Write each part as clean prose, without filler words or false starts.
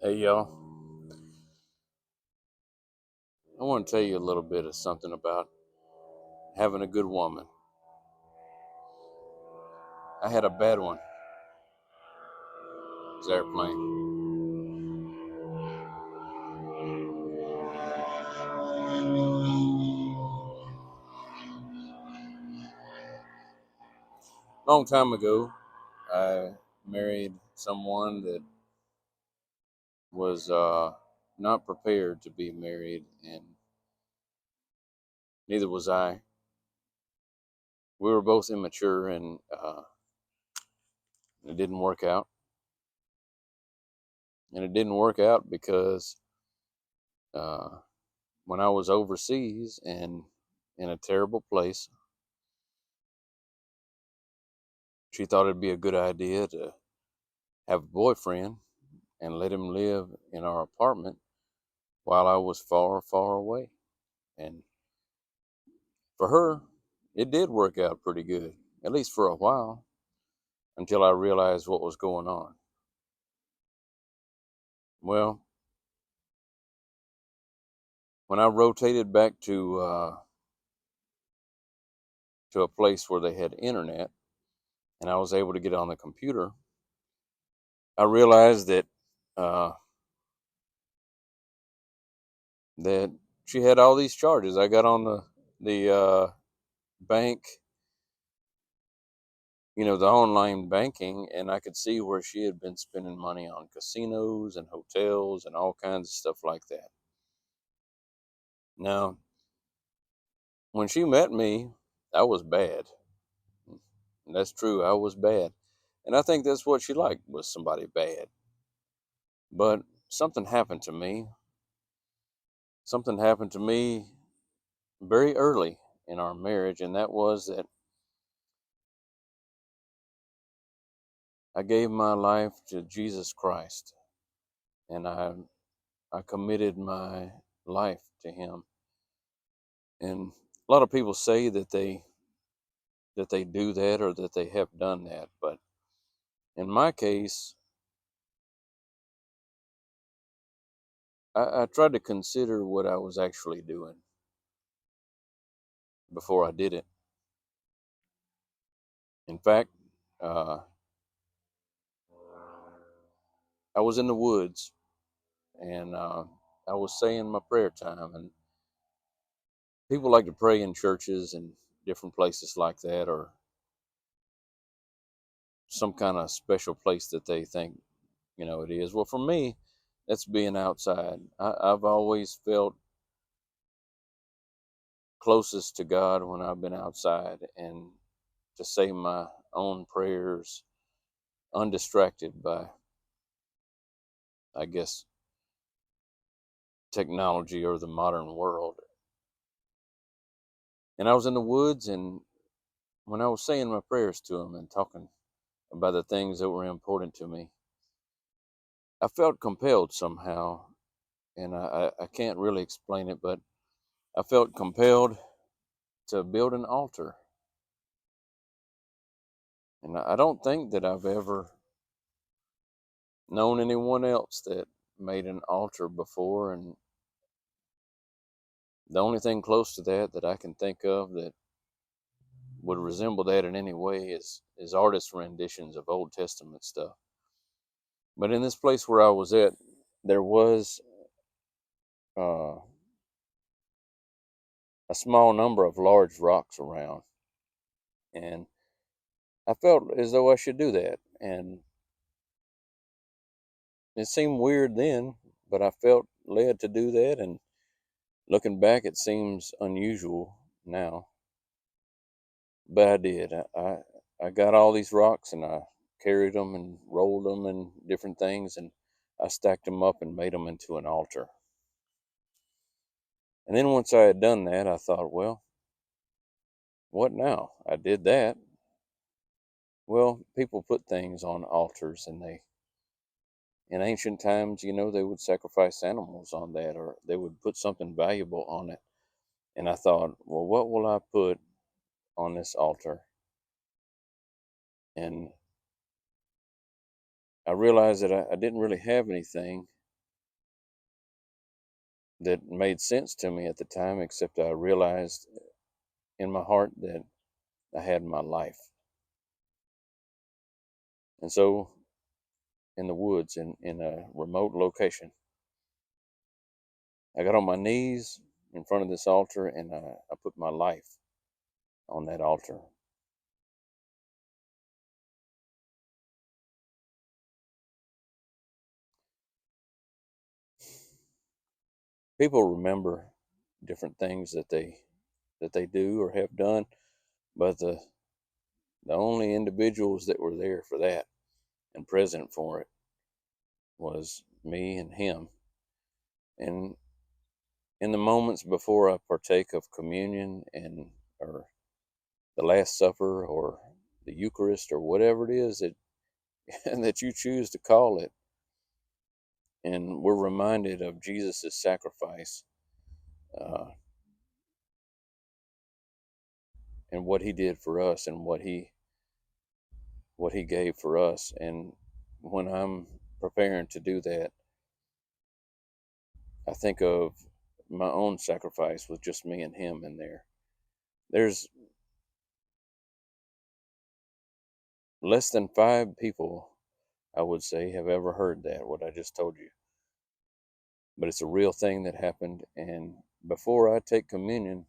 Hey y'all, I want to tell you a little bit of something about having a good woman. I had a bad one. It's airplane. Long time ago, I married someone that was not prepared to be married, and neither was I. We were both immature, and it didn't work out. And it didn't work out because uh, when I was overseas and in a terrible place, she thought it'd be a good idea to have a boyfriend and let him live in our apartment while I was far, far away. And for her, it did work out pretty good, at least for a while, until I realized what was going on. Well, when I rotated back to a place where they had internet and I was able to get on the computer, I realized uh, that she had all these charges. I got on the bank, the online banking, and I could see where she had been spending money on casinos and hotels and all kinds of stuff like that. Now, when she met me, I was bad. And that's true, I was bad. And I think that's what she liked, was somebody bad. But something happened to me. Something happened to me very early in our marriage, and that was that I gave my life to Jesus Christ, and I committed my life to him. And a lot of people say that they do that or that they have done that, but in my case, I tried to consider what I was actually doing before I did it. In fact, uh, I was in the woods, and I was saying my prayer time. And people like to pray in churches and different places like that, or some kind of special place that they think it is. Well, for me, that's being outside. I've always felt closest to God when I've been outside, and to say my own prayers undistracted by, I guess, technology or the modern world. And I was in the woods, and when I was saying my prayers to him and talking about the things that were important to me, I felt compelled somehow, and I can't really explain it, but I felt compelled to build an altar. And I don't think that I've ever known anyone else that made an altar before. And the only thing close to that I can think of that would resemble that in any way is artist renditions of Old Testament stuff. But in this place where I was at, there was uh, a small number of large rocks around, and I felt as though I should do that. And it seemed weird then, but I felt led to do that. And looking back, it seems unusual now, but I did. I got all these rocks, and I carried them and rolled them and different things, and I stacked them up and made them into an altar. And then once I had done that, I thought, well, what now? I did that. Well, people put things on altars, and in ancient times, they would sacrifice animals on that, or they would put something valuable on it. And I thought, well, what will I put on this altar? And I realized that I didn't really have anything that made sense to me at the time, except I realized in my heart that I had my life. And so, in the woods, in a remote location, I got on my knees in front of this altar and I put my life on that altar. People remember different things that they do or have done, but the only individuals that were there for that and present for it was me and him. And in the moments before I partake of communion and or the Last Supper or the Eucharist or whatever it is that that you choose to call it, and we're reminded of Jesus' sacrifice uh, and what he did for us and what he gave for us. And when I'm preparing to do that, I think of my own sacrifice with just me and him in there. There's less than 5 people, I would say, have ever heard that, what I just told you. But it's a real thing that happened. And before I take communion,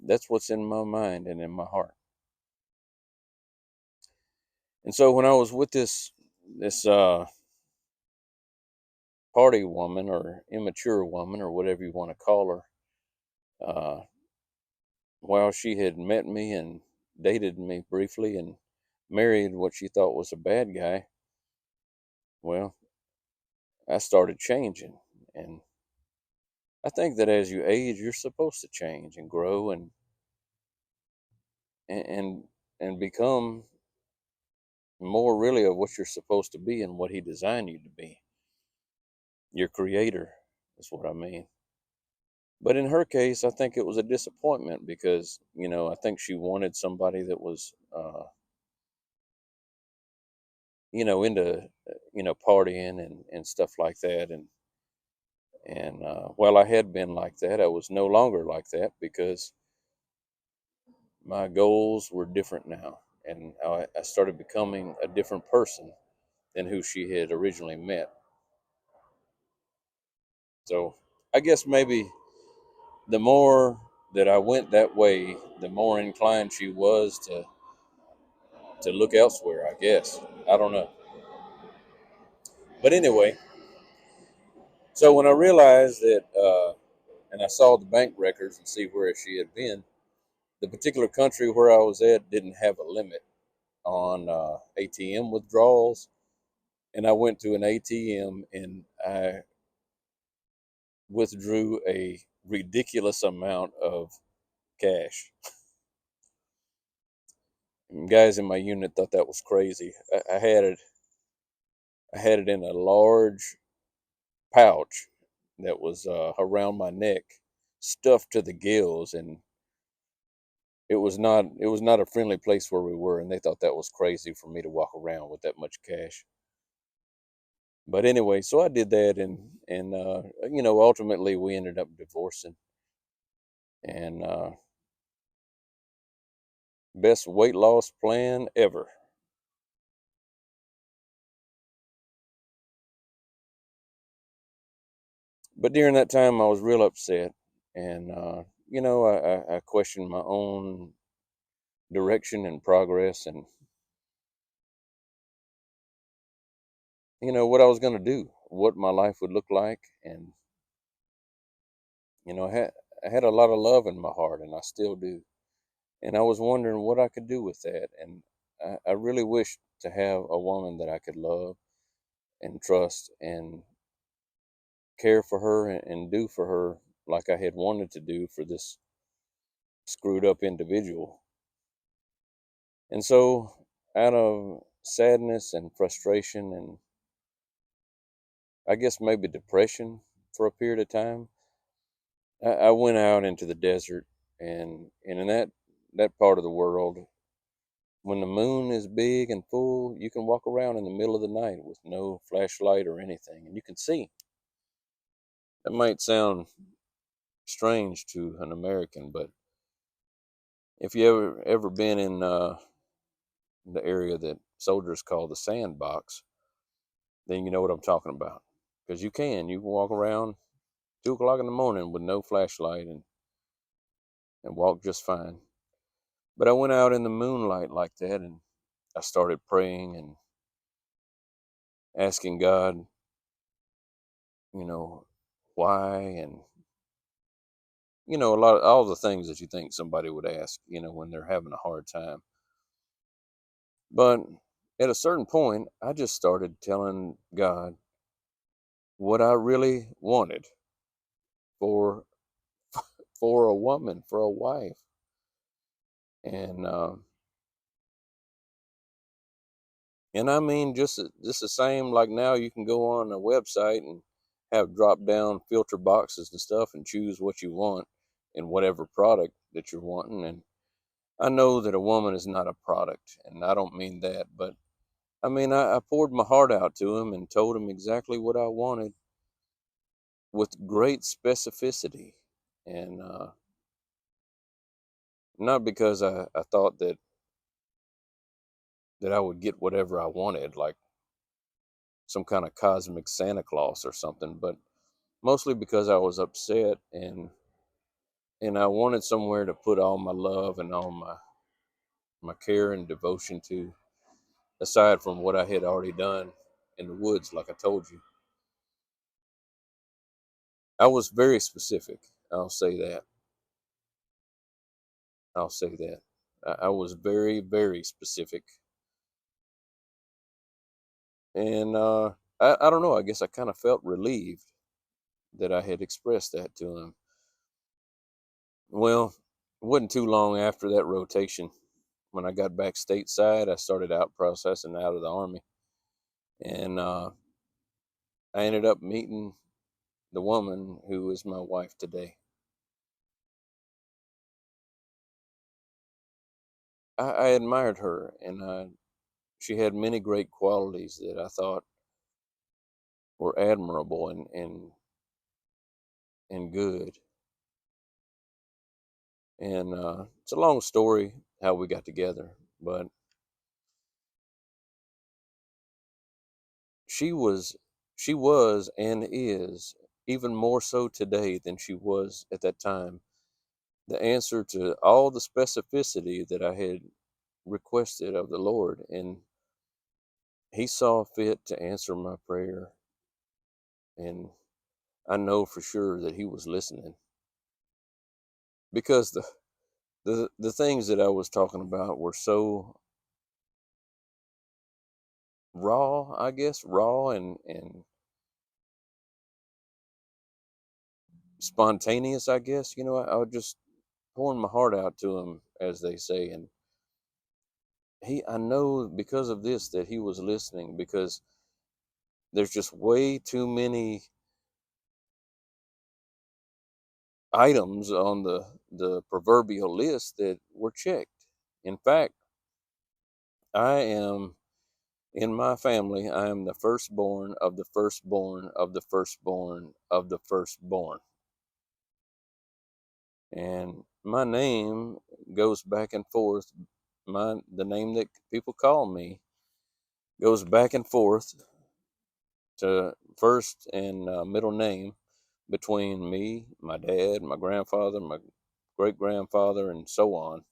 that's what's in my mind and in my heart. And so when I was with this party woman or immature woman or whatever you want to call her, uh, while she had met me and dated me briefly and married what she thought was a bad guy, well, I started changing. And I think that as you age, you're supposed to change and grow and and become more really of what you're supposed to be and what he designed you to be. Your creator is what I mean. But in her case, I think it was a disappointment because, I think she wanted somebody that was, into, partying and stuff like that. And while I had been like that, I was no longer like that because my goals were different now. And I started becoming a different person than who she had originally met. So I guess maybe the more that I went that way, the more inclined she was to look elsewhere, I guess. I don't know. But anyway, so when I realized that, and I saw the bank records and see where she had been, the particular country where I was at didn't have a limit on ATM withdrawals. And I went to an ATM and I withdrew a ridiculous amount of cash. And guys in my unit thought that was crazy. I had it in a large pouch that was around my neck, stuffed to the gills, and it was not a friendly place where we were, and they thought that was crazy for me to walk around with that much cash. But anyway, so I did that, and ultimately we ended up divorcing, and best weight loss plan ever. But during that time, I was real upset, and I questioned my own direction and progress, and what I was going to do, what my life would look like. And I had a lot of love in my heart, and I still do. And I was wondering what I could do with that. And I really wished to have a woman that I could love and trust and care for her and do for her like I had wanted to do for this screwed up individual. And so, out of sadness and frustration and I guess maybe depression for a period of time, I went out into the desert, and in that part of the world, when the moon is big and full, you can walk around in the middle of the night with no flashlight or anything, and you can see. That might sound strange to an American, but if you ever been in the area that soldiers call the sandbox, then you know what I'm talking about. Because you can walk around 2 o'clock in the morning with no flashlight and walk just fine. But I went out in the moonlight like that, and I started praying and asking God, you know, why, and all the things that you think somebody would ask, when they're having a hard time. But at a certain point, I just started telling God what I really wanted for a woman, for a wife. And I mean, just the same. Like now, you can go on a website and have drop down filter boxes and stuff, and choose what you want in whatever product that you're wanting. And I know that a woman is not a product, and I don't mean that, but I mean I poured my heart out to him and told him exactly what I wanted with great specificity, and not because I thought that I would get whatever I wanted, like some kind of cosmic Santa Claus or something, but mostly because I was upset, and I wanted somewhere to put all my love and all my care and devotion to, aside from what I had already done in the woods, like I told you. I was very specific. I'll say that. I'll say that. I was very, very specific, and I don't know. I guess I kind of felt relieved that I had expressed that to him. Well, it wasn't too long after that rotation. When I got back stateside, I started out processing out of the Army, and I ended up meeting the woman who is my wife today. I admired her, and she had many great qualities that I thought were admirable and good. And it's a long story how we got together, but she was she was and is, even more so today than she was at that time, the answer to all the specificity that I had requested of the Lord. And he saw fit to answer my prayer, and I know for sure that he was listening, because the things that I was talking about were so raw, I guess, raw and spontaneous, I guess. I was just pouring my heart out to him, as they say. And I know because of this that he was listening, because there's just way too many items on the proverbial list that were checked. In fact, I am in my family, I am the firstborn of the firstborn of the firstborn of the firstborn. And my name goes back and forth. The name that people call me goes back and forth to first and middle name between me, my dad, my grandfather, my great grandfather, and so on.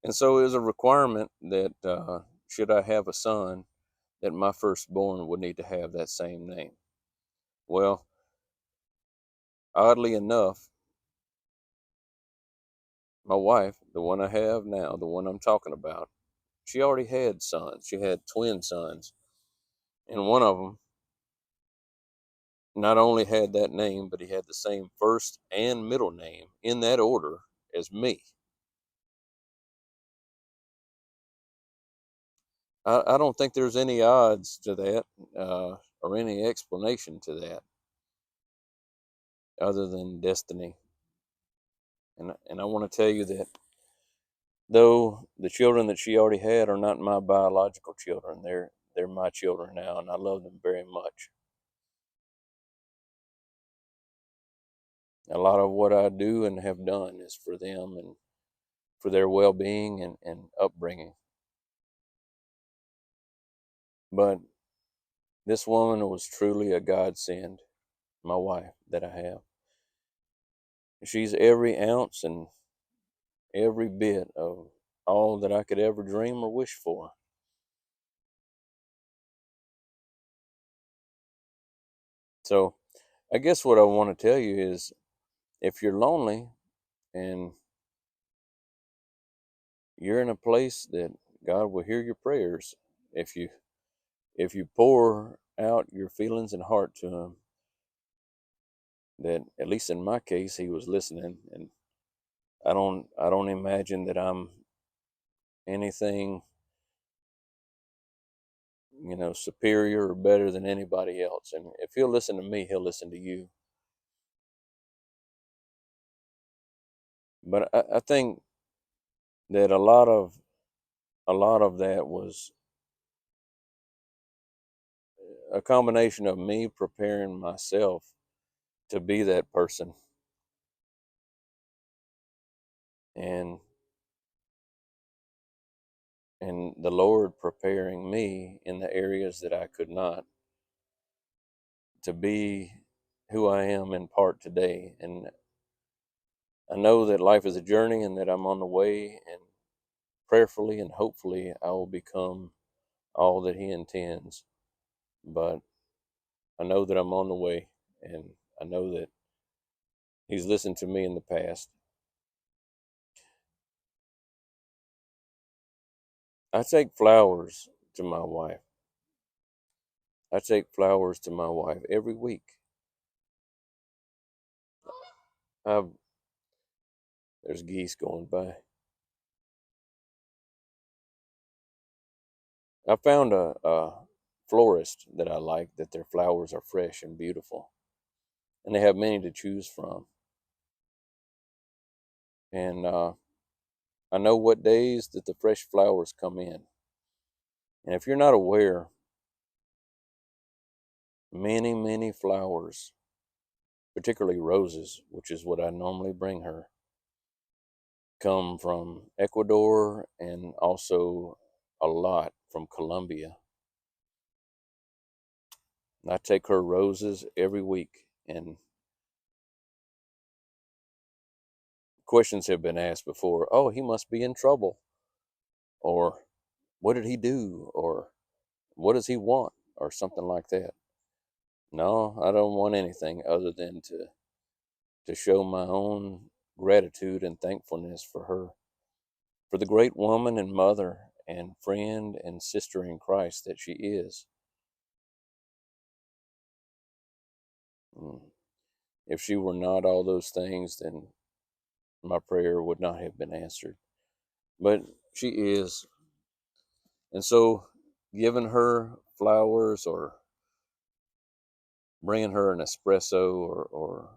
And so it was a requirement that should I have a son, that my firstborn would need to have that same name. Well, oddly enough, my wife, the one I have now, the one I'm talking about, she already had sons. She had twin sons. And one of them not only had that name, but he had the same first and middle name in that order as me. I don't think there's any odds to that, or any explanation to that, other than destiny. And I want to tell you that though the children that she already had are not my biological children, they're my children now, and I love them very much. A lot of what I do and have done is for them and for their well-being and upbringing. But this woman was truly a godsend, my wife that I have. She's every ounce and every bit of all that I could ever dream or wish for. So I guess what I want to tell you is if you're lonely and you're in a place that God will hear your prayers, if you pour out your feelings and heart to him, that at least in my case he was listening. And I don't imagine that I'm anything, superior or better than anybody else. And if he'll listen to me, he'll listen to you. But I think that a lot of that was a combination of me preparing myself to be that person, and the Lord preparing me in the areas that I could not, to be who I am in part today. And I know that life is a journey and that I'm on the way, and prayerfully and hopefully I will become all that he intends. But I know that I'm on the way, and I know that he's listened to me in the past. I take flowers to my wife. I take flowers to my wife every week. I've, there's geese going by. I found a florist that I like, that their flowers are fresh and beautiful, and they have many to choose from. And I know what days that the fresh flowers come in. And if you're not aware, many, many flowers, particularly roses, which is what I normally bring her, come from Ecuador and also a lot from Colombia. And I take her roses every week, and questions have been asked before. Oh, he must be in trouble, or what did he do, or what does he want, or something like that. No, I don't want anything other than to show my own gratitude and thankfulness for her, for the great woman and mother and friend and sister in Christ that she is. Mm. If she were not all those things, then my prayer would not have been answered. But she is. And so, giving her flowers or bringing her an espresso, or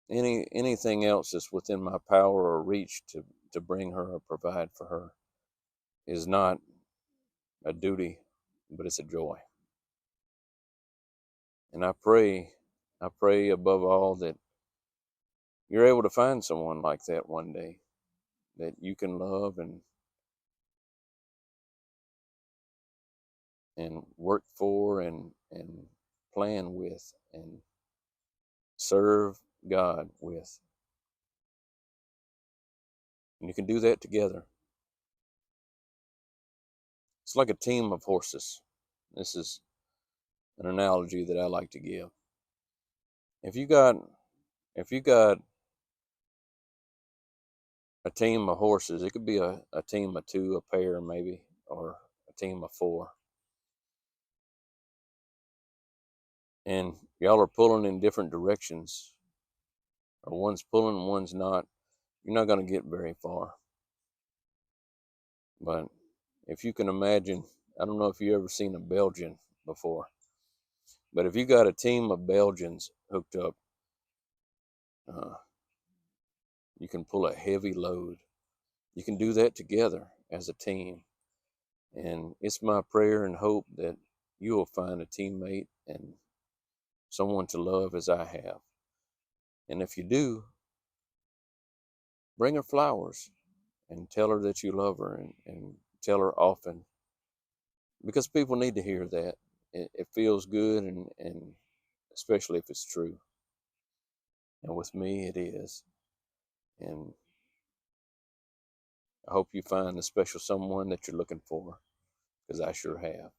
anything else that's within my power or reach to bring her or provide for her is not a duty, but it's a joy. And I pray above all that you're able to find someone like that one day, that you can love and work for and plan with and serve God with. And you can do that together. It's like a team of horses. This is an analogy that I like to give. If you got if you got a team of horses, it could be a team of two, a pair maybe, or a team of four. And y'all are pulling in different directions, or one's pulling, one's not. You're not going to get very far. But if you can imagine, I don't know if you ever seen a Belgian before, but if you got a team of Belgians hooked up, uh, you can pull a heavy load. You can do that together as a team. And it's my prayer and hope that you will find a teammate and someone to love as I have. And if you do, bring her flowers and tell her that you love her, and tell her often, because people need to hear that. It feels good, and especially if it's true. And with me, it is. And I hope you find the special someone that you're looking for, because I sure have.